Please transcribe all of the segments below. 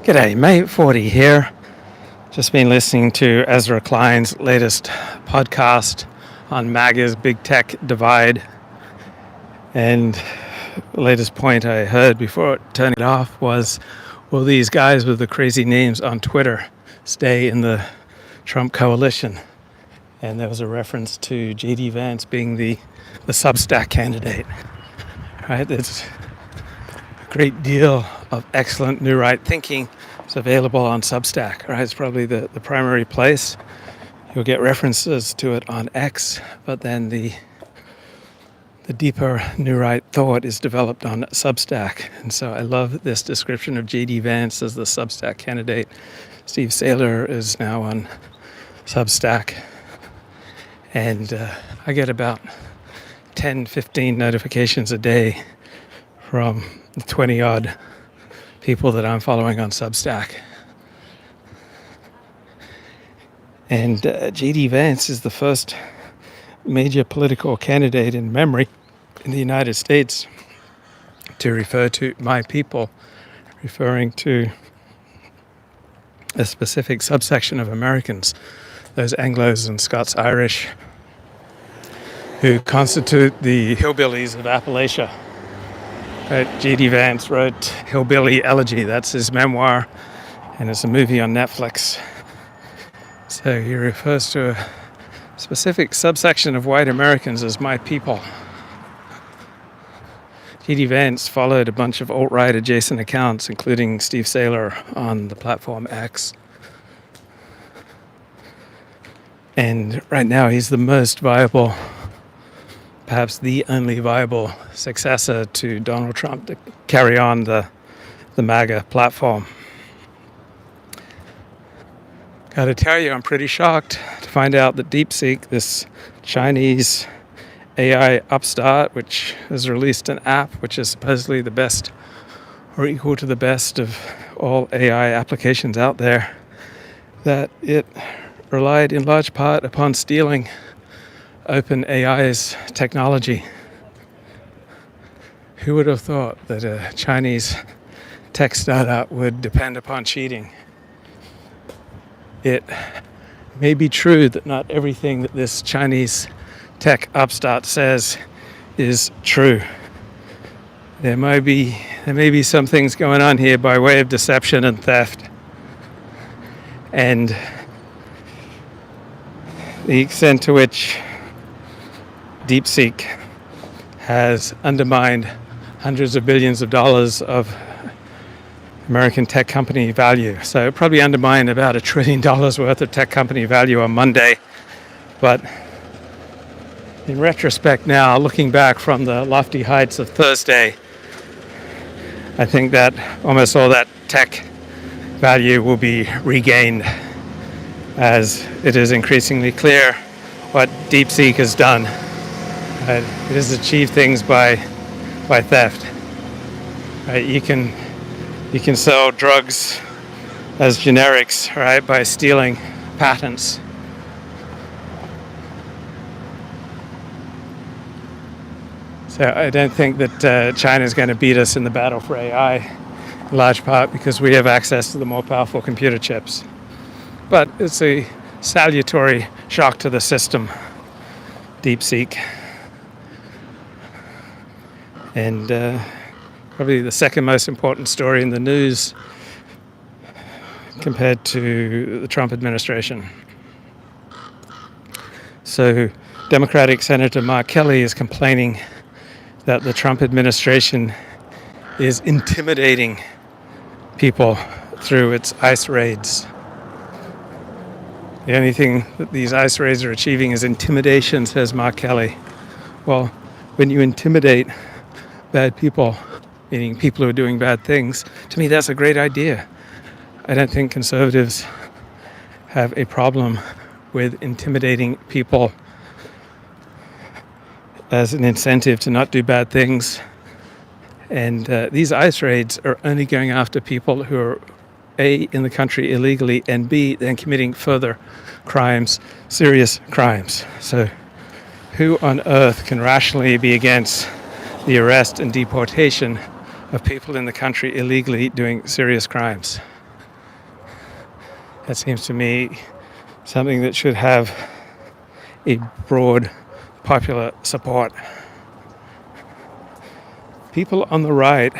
G'day, mate. 40 here. Just been listening to Ezra Klein's latest podcast on MAGA's big tech divide. And the latest point I heard before turning it off was, will these guys with the crazy names on Twitter stay in the Trump coalition? And there was a reference to J.D. Vance being the Substack candidate. Right? There's a great deal of excellent new right thinking is available on Substack. Right? It's probably the primary place. You'll get references to it on X, but then the deeper new right thought is developed on Substack. And so I love this description of J.D. Vance as the Substack candidate. Steve Saylor is now on Substack. And I get about 10, 15 notifications a day from the 20-odd people that I'm following on Substack. And J.D. Vance is the first major political candidate in memory in the United States to refer to my people, referring to a specific subsection of Americans, those Anglos and Scots-Irish, who constitute the hillbillies of Appalachia. J.D. Vance wrote Hillbilly Elegy. That's his memoir, and it's a movie on Netflix. So he refers to a specific subsection of white Americans as my people. J.D. Vance followed a bunch of alt-right adjacent accounts, including Steve Saylor on the platform X. And right now he's the most viable, perhaps the only viable successor to Donald Trump to carry on the MAGA platform. Gotta tell you, I'm pretty shocked to find out that DeepSeek, this Chinese AI upstart, which has released an app which is supposedly the best or equal to the best of all AI applications out there, that it relied in large part upon stealing OpenAI's technology. Who would have thought that a Chinese tech startup would depend upon cheating? It may be true that not everything that this Chinese tech upstart says is true. There may be some things going on here by way of deception and theft. And the extent to which DeepSeek has undermined hundreds of billions of dollars of American tech company value. So it probably undermined about $1 trillion worth of tech company value on Monday. But in retrospect now, looking back from the lofty heights of Thursday, I think that almost all that tech value will be regained as it is increasingly clear what DeepSeek has done. It has achieved things by theft. You can sell drugs as generics, right, by stealing patents. So I don't think that China is going to beat us in the battle for AI, in large part because we have access to the more powerful computer chips. But it's a salutary shock to the system, DeepSeek. And probably the second most important story in the news compared to the Trump administration. So Democratic Senator Mark Kelly is complaining that the Trump administration is intimidating people through its ICE raids. The only thing that these ICE raids are achieving is intimidation, says Mark Kelly. Well, when you intimidate bad people, meaning people who are doing bad things, to me that's a great idea. I don't think conservatives have a problem with intimidating people as an incentive to not do bad things. And these ICE raids are only going after people who are A, in the country illegally, and B, then committing further crimes, serious crimes. So who on earth can rationally be against the arrest and deportation of people in the country illegally doing serious crimes? That seems to me something that should have a broad popular support. People on the right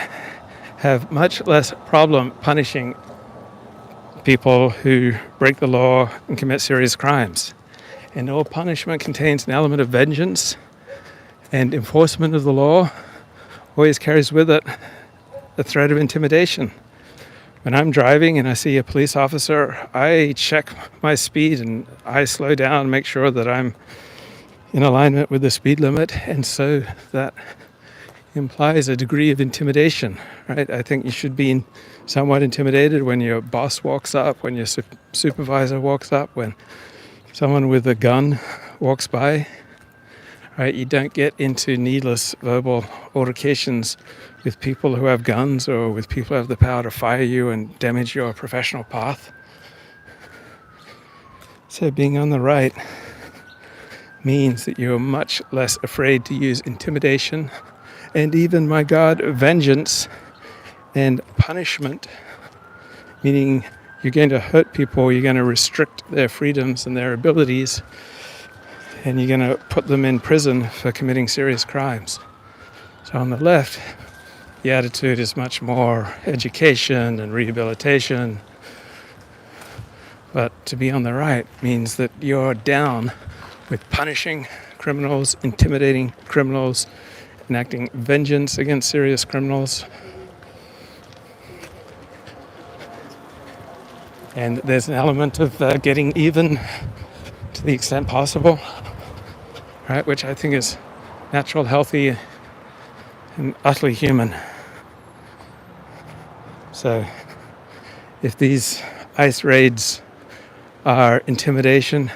have much less problem punishing people who break the law and commit serious crimes. And all punishment contains an element of vengeance, and enforcement of the law always carries with it the threat of intimidation. When I'm driving and I see a police officer, I check my speed and I slow down, make sure that I'm in alignment with the speed limit, and so that implies a degree of intimidation, right? I think you should be somewhat intimidated when your boss walks up, when your supervisor walks up, when someone with a gun walks by, right? You don't get into needless verbal altercations with people who have guns or with people who have the power to fire you and damage your professional path. So being on the right means that you're much less afraid to use intimidation and even, my God, vengeance and punishment, meaning you're going to hurt people, you're going to restrict their freedoms and their abilities, and you're going to put them in prison for committing serious crimes. So on the left, the attitude is much more education and rehabilitation. But to be on the right means that you're down with punishing criminals, intimidating criminals, enacting vengeance against serious criminals. And there's an element of getting even to the extent possible, right? Which I think is natural, healthy, and utterly human. So if these ICE raids are intimidation,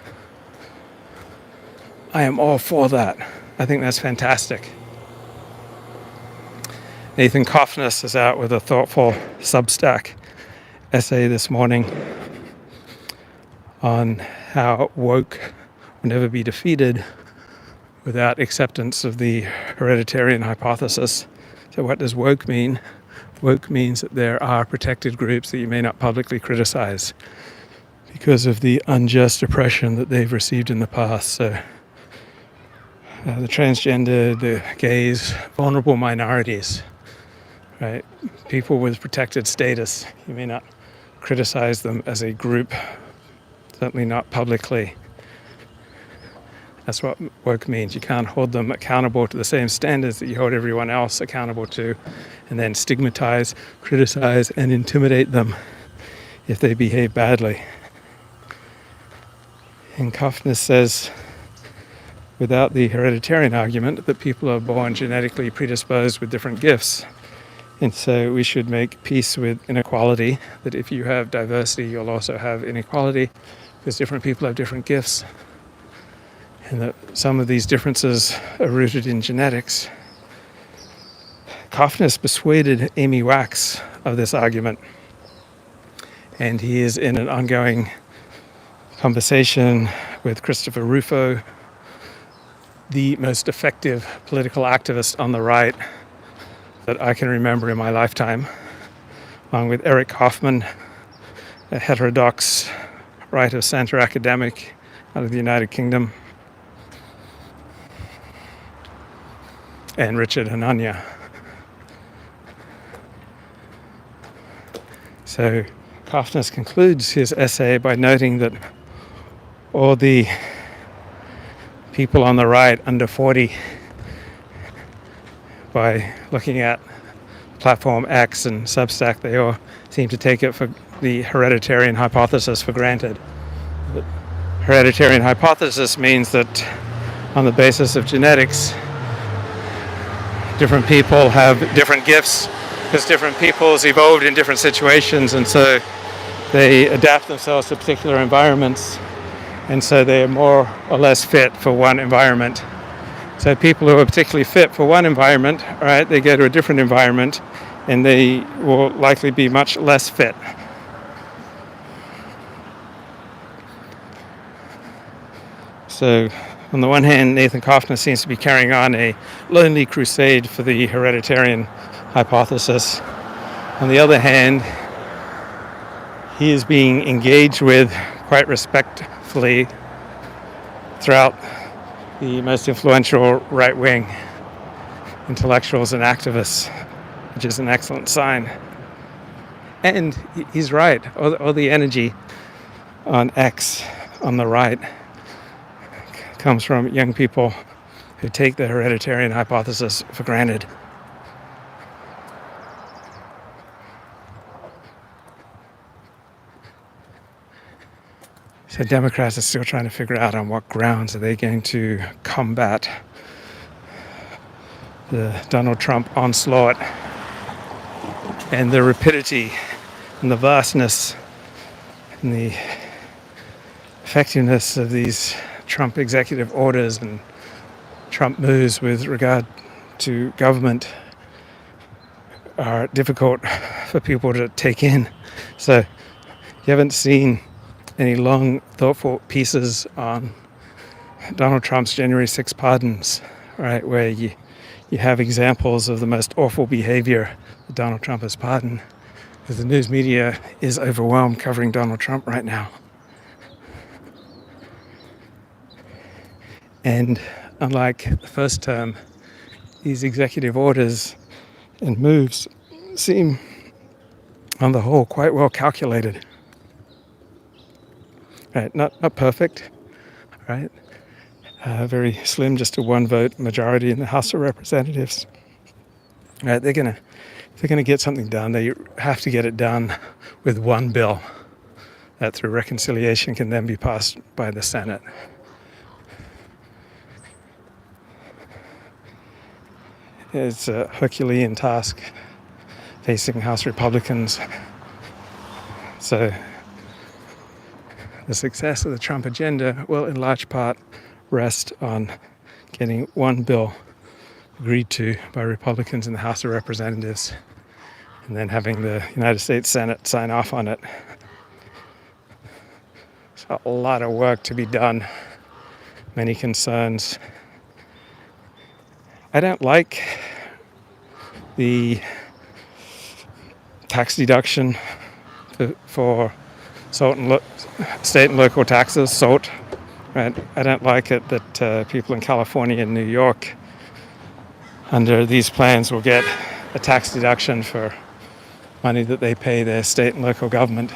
I am all for that. I think that's fantastic. Nathan Coffness is out with a thoughtful Substack essay this morning on how woke will never be defeated without acceptance of the hereditarian hypothesis. So what does woke mean? Woke means that there are protected groups that you may not publicly criticize because of the unjust oppression that they've received in the past. So the transgender, the gays, vulnerable minorities, right? People with protected status, you may not criticize them as a group, certainly not publicly. That's what woke means. You can't hold them accountable to the same standards that you hold everyone else accountable to, and then stigmatize, criticize, and intimidate them if they behave badly. And Coffness says, without the hereditarian argument, that people are born genetically predisposed with different gifts. And so we should make peace with inequality, that if you have diversity, you'll also have inequality, because different people have different gifts. And that some of these differences are rooted in genetics. Coffness persuaded Amy Wax of this argument, and he is in an ongoing conversation with Christopher Rufo, the most effective political activist on the right that I can remember in my lifetime, along with Eric Hoffman, a heterodox right of center academic out of the United Kingdom, and Richard Hanania. So Coffness concludes his essay by noting that all the people on the right under 40, by looking at Platform X and Substack, they all seem to take it for the hereditarian hypothesis for granted. The hereditarian hypothesis means that on the basis of genetics, different people have different gifts because different peoples evolved in different situations, and so they adapt themselves to particular environments, and so they are more or less fit for one environment. So people who are particularly fit for one environment, right, they go to a different environment and they will likely be much less fit. So on the one hand, Nathan Coffness seems to be carrying on a lonely crusade for the hereditarian hypothesis. On the other hand, he is being engaged with quite respectfully throughout the most influential right-wing intellectuals and activists, which is an excellent sign. And he's right. All the energy on X on the right comes from young people who take the hereditarian hypothesis for granted. So Democrats are still trying to figure out on what grounds are they going to combat the Donald Trump onslaught and the rapidity and the vastness and the effectiveness of these Trump executive orders and Trump moves with regard to government are difficult for people to take in. So you haven't seen any long, thoughtful pieces on Donald Trump's January 6 pardons, right, where you have examples of the most awful behavior that Donald Trump has pardoned, because the news media is overwhelmed covering Donald Trump right now. And unlike the first term, these executive orders and moves seem, on the whole, quite well calculated. Right, not perfect, right? Very slim, just a one-vote majority in the House of Representatives. Right, if they're gonna get something done, they have to get it done with one bill that, through reconciliation, can then be passed by the Senate. It's a Herculean task facing House Republicans. So the success of the Trump agenda will in large part rest on getting one bill agreed to by Republicans in the House of Representatives and then having the United States Senate sign off on it. So a lot of work to be done, many concerns. I don't like the tax deduction for state and local taxes, SALT. Right? I don't like it that people in California and New York, under these plans, will get a tax deduction for money that they pay their state and local government.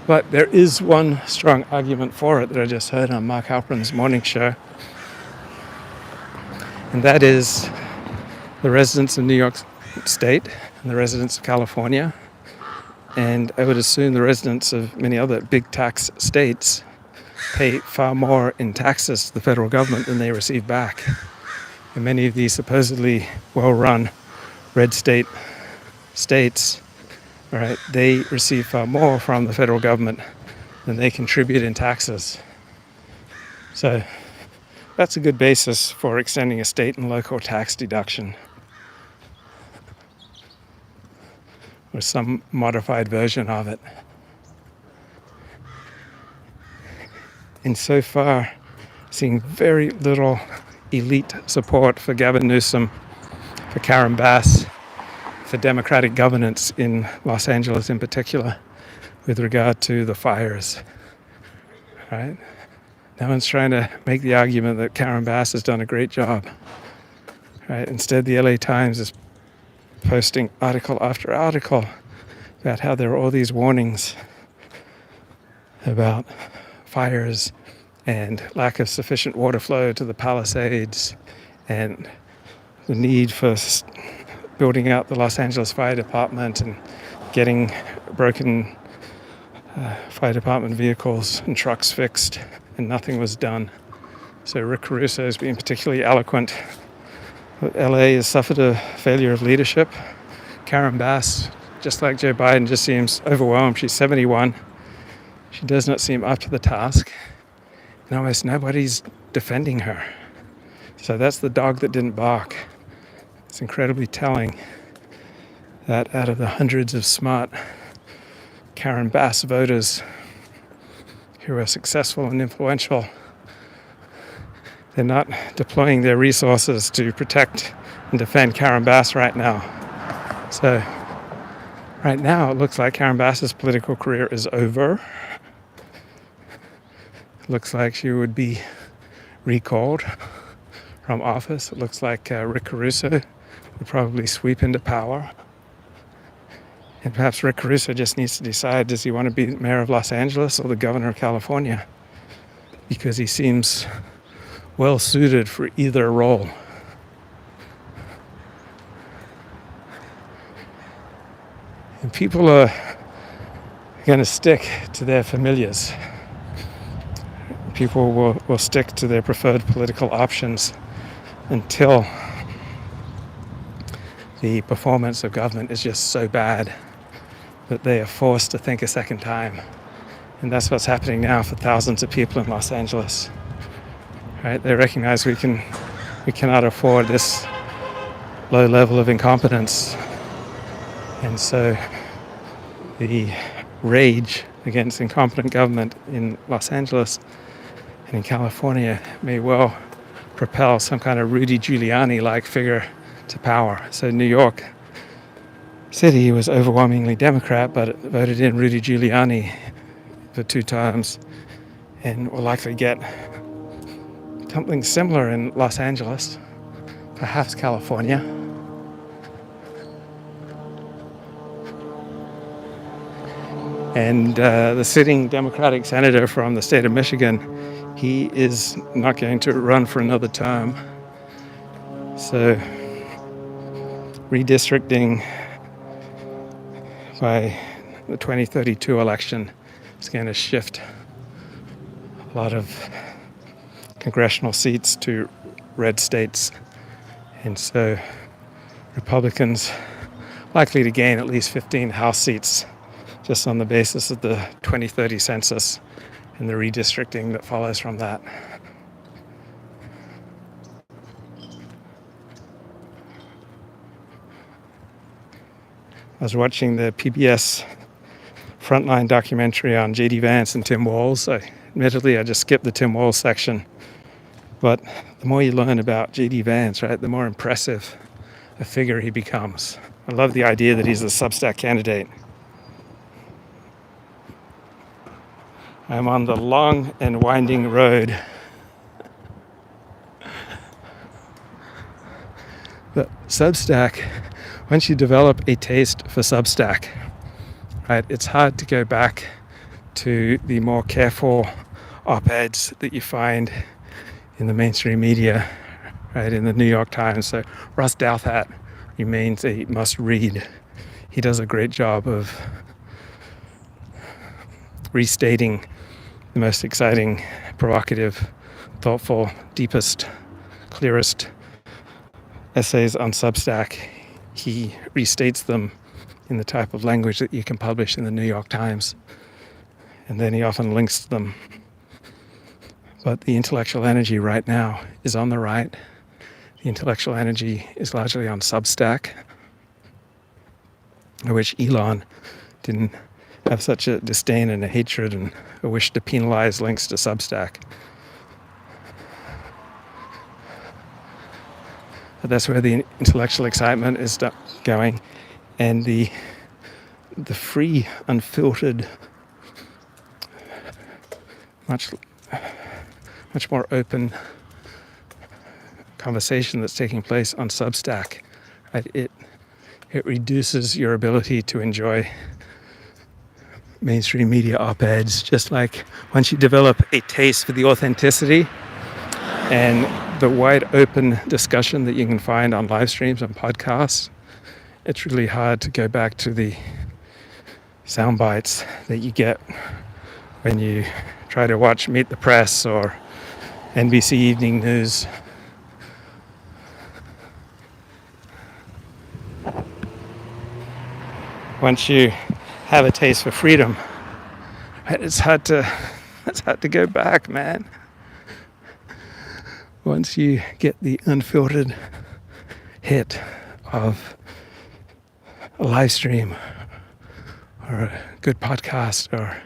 But there is one strong argument for it that I just heard on Mark Halperin's morning show, and that is the residents of New York State and the residents of California, and I would assume the residents of many other big tax states, pay far more in taxes to the federal government than they receive back. And many of these supposedly well-run red states, right, they receive far more from the federal government than they contribute in taxes. So that's a good basis for extending a state and local tax deduction, or some modified version of it. And so far, seeing very little elite support for Gavin Newsom, for Karen Bass, for democratic governance in Los Angeles in particular, with regard to the fires. Right? No one's trying to make the argument that Karen Bass has done a great job. Right? Instead, the LA Times is posting article after article about how there are all these warnings about fires and lack of sufficient water flow to the Palisades and the need for building out the Los Angeles Fire Department and getting broken fire department vehicles and trucks fixed, and nothing was done. So Rick Caruso has been particularly eloquent. LA has suffered a failure of leadership. Karen Bass, just like Joe Biden, just seems overwhelmed. She's 71. She does not seem up to the task, and almost nobody's defending her. So that's the dog that didn't bark. It's incredibly telling that out of the hundreds of smart Karen Bass voters who are successful and influential, they're not deploying their resources to protect and defend Karen Bass right now. So Right now, it looks like Karen Bass's political career is over. It looks like she would be recalled from office. It looks like Rick Caruso would probably sweep into power. And perhaps Rick Caruso just needs to decide, does he want to be mayor of Los Angeles or the governor of California? Because he seems well suited for either role. And people are going to stick to their familiars. People will stick to their preferred political options until the performance of government is just so bad that they are forced to think a second time. And that's what's happening now for thousands of people in Los Angeles. Right? They recognize we cannot afford this low level of incompetence. And so the rage against incompetent government in Los Angeles and in California may well propel some kind of Rudy Giuliani-like figure to power. So New York City was overwhelmingly Democrat, but it voted in Rudy Giuliani for 2 times, and will likely get something similar in Los Angeles, perhaps California. And the sitting Democratic senator from the state of Michigan, he is not going to run for another term. So redistricting by the 2032 election is going to shift a lot of congressional seats to red states. And so Republicans likely to gain at least 15 House seats just on the basis of the 2030 census and the redistricting that follows from that. I was watching the PBS Frontline documentary on J.D. Vance and Tim Walz. Admittedly, I just skipped the Tim Walz section. But the more you learn about J.D. Vance, right, the more impressive a figure he becomes. I love the idea that he's a Substack candidate. I'm on the long and winding road. But Substack, once you develop a taste for Substack, right, it's hard to go back to the more careful op-eds that you find in the mainstream media, right, in the New York Times. So Russ Douthat remains a must-read. He does a great job of restating the most exciting, provocative, thoughtful, deepest, clearest essays on Substack. He restates them in the type of language that you can publish in the New York Times, and then he often links to them. But the intellectual energy right now is on the right. The intellectual energy is largely on Substack. I wish Elon didn't have such a disdain and a hatred and a wish to penalize links to Substack. But that's where the intellectual excitement is going, and the free, unfiltered, much more open conversation that's taking place on Substack. Right? It reduces your ability to enjoy mainstream media op-eds, just like once you develop a taste for the authenticity and the wide open discussion that you can find on live streams and podcasts, it's really hard to go back to the sound bites that you get when you try to watch Meet the Press or NBC Evening News. Once you have a taste for freedom, it's hard to go back, man. Once you get the unfiltered hit of a live stream or a good podcast, or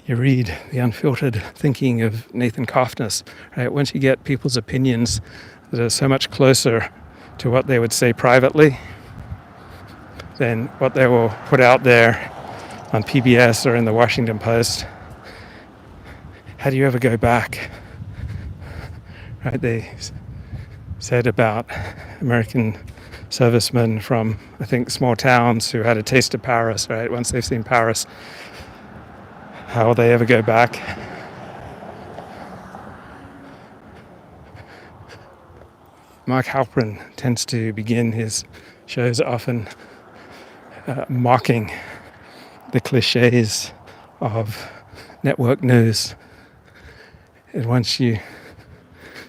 you read the unfiltered thinking of Nathan Kofnas, right? Once you get people's opinions that are so much closer to what they would say privately, than what they will put out there on PBS or in the Washington Post. How do you ever go back? Right? They said about American servicemen from, I think, small towns who had a taste of Paris, right? Once they've seen Paris, how will they ever go back? Mark Halperin tends to begin his shows often mocking the cliches of network news. And once you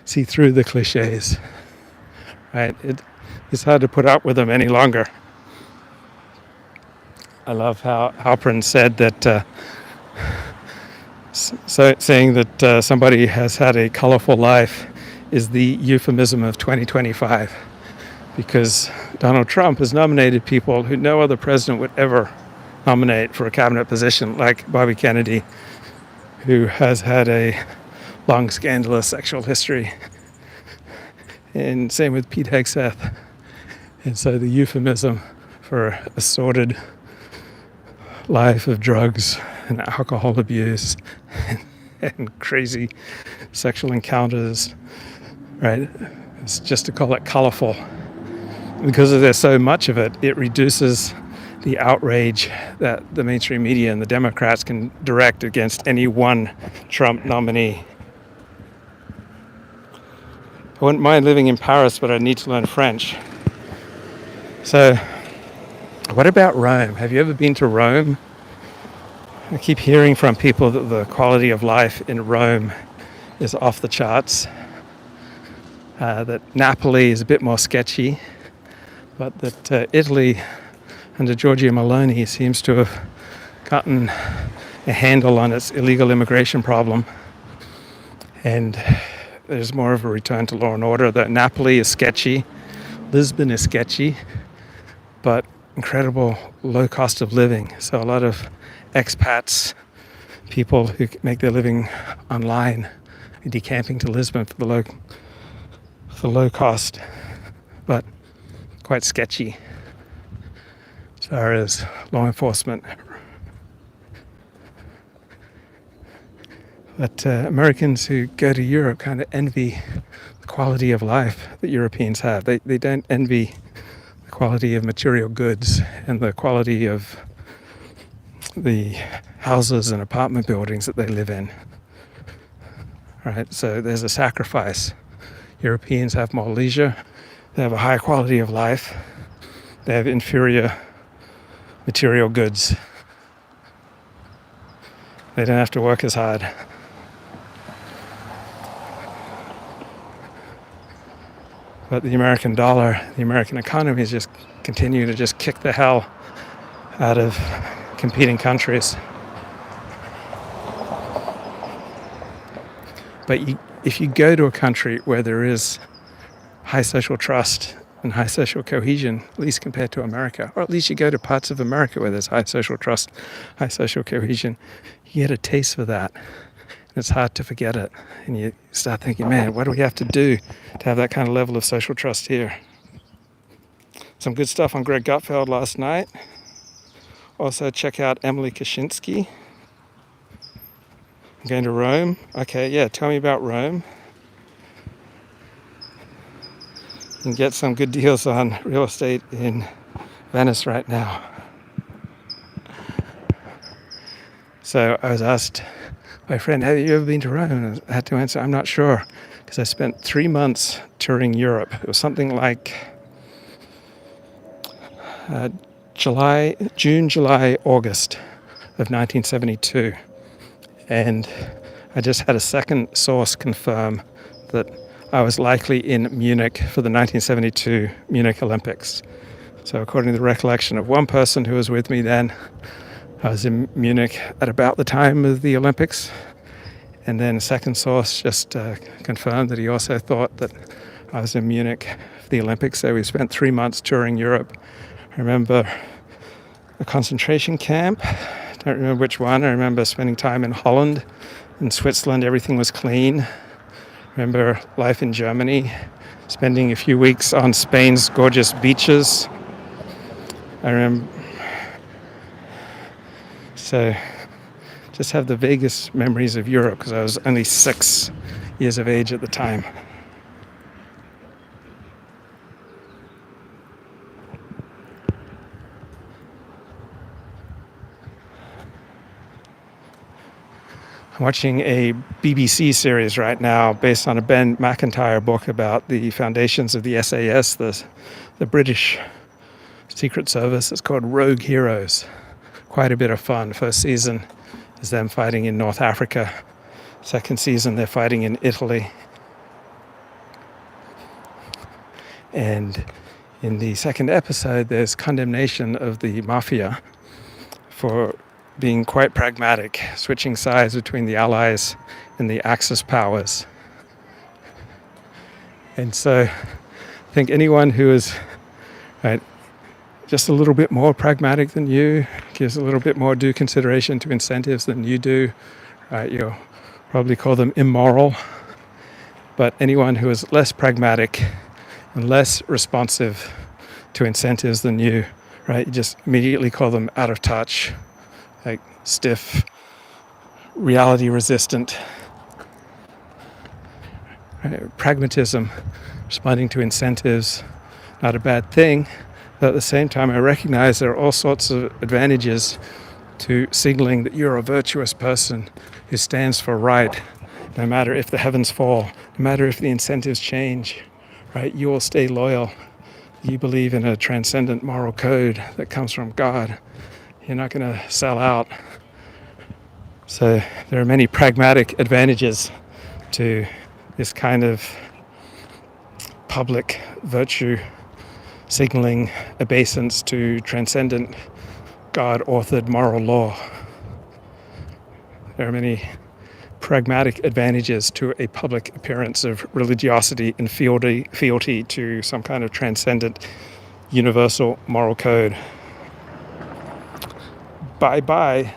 see through the cliches, right, it's hard to put up with them any longer. I love how Halperin said that saying that somebody has had a colorful life is the euphemism of 2025, because Donald Trump has nominated people who no other president would ever nominate for a cabinet position, like Bobby Kennedy, who has had a long scandalous sexual history, and same with Pete Hegseth. And so the euphemism for a sordid life of drugs and alcohol abuse and crazy sexual encounters, right? It's just to call it colorful. Because there's so much of it, it reduces the outrage that the mainstream media and the Democrats can direct against any one Trump nominee. I wouldn't mind living in Paris, but I need to learn French. So, what about Rome? Have you ever been to Rome? I keep hearing from people that the quality of life in Rome is off the charts. That Napoli is a bit more sketchy, but that Italy under Giorgia Meloni seems to have gotten a handle on its illegal immigration problem, and there's more of a return to law and order. That Napoli is sketchy, Lisbon is sketchy, but incredible low cost of living. So a lot of expats, people who make their living online, are decamping to Lisbon for the low cost, but quite sketchy as far as law enforcement. But Americans who go to Europe kind of envy the quality of life that Europeans have. They don't envy the quality of material goods and the quality of the houses and apartment buildings that they live in. Right? So there's a sacrifice. Europeans have more leisure. They have a higher quality of life. They have inferior material goods. They don't have to work as hard. But the American dollar, the American economy is just continue to just kick the hell out of competing countries. But if you go to a country where there is high social trust and high social cohesion, at least compared to America, or at least you go to parts of America where there's high social trust, high social cohesion, you get a taste for that. It's hard to forget it. And you start thinking, man, what do we have to do to have that kind of level of social trust here? Some good stuff on Greg Gutfeld last night. Also, check out Emily Kaczynski. I'm going to Rome. Okay, yeah, tell me about Rome. You can get some good deals on real estate in Venice right now. So I was asked, my friend, have you ever been to Rome? And I had to answer, I'm not sure, because I spent 3 months touring Europe. It was something like June, July, August of 1972. And I just had a second source confirm that I was likely in Munich for the 1972 Munich Olympics. So according to the recollection of one person who was with me then, I was in Munich at about the time of the Olympics. And then a second source just confirmed that he also thought that I was in Munich for the Olympics. So we spent 3 months touring Europe. I remember a concentration camp. I don't remember which one. I remember spending time in Holland. In Switzerland, everything was clean. I remember life in Germany, spending a few weeks on Spain's gorgeous beaches. I remember, so just have the vaguest memories of Europe because I was only 6 years of age at the time. I'm watching a BBC series right now based on a Ben McIntyre book about the foundations of the SAS, the British Secret Service. It's called Rogue Heroes. Quite a bit of fun. First season is them fighting in North Africa. Second season, they're fighting in Italy. And in the second episode, there's condemnation of the mafia for being quite pragmatic, switching sides between the Allies and the Axis powers. And so I think anyone who is just a little bit more pragmatic than you, gives a little bit more due consideration to incentives than you do, you'll probably call them immoral. But anyone who is less pragmatic and less responsive to incentives than you, you just immediately call them out of touch, like stiff, reality resistant. Pragmatism, responding to incentives, not a bad thing. But at the same time, I recognize there are all sorts of advantages to signaling that you're a virtuous person who stands for right, no matter if the heavens fall, no matter if the incentives change, you will stay loyal. You believe in a transcendent moral code that comes from God. You're not going to sell out. So there are many pragmatic advantages to this kind of public virtue signaling obeisance to transcendent God-authored moral law. There are many pragmatic advantages to a public appearance of religiosity and fealty to some kind of transcendent universal moral code. Bye-bye.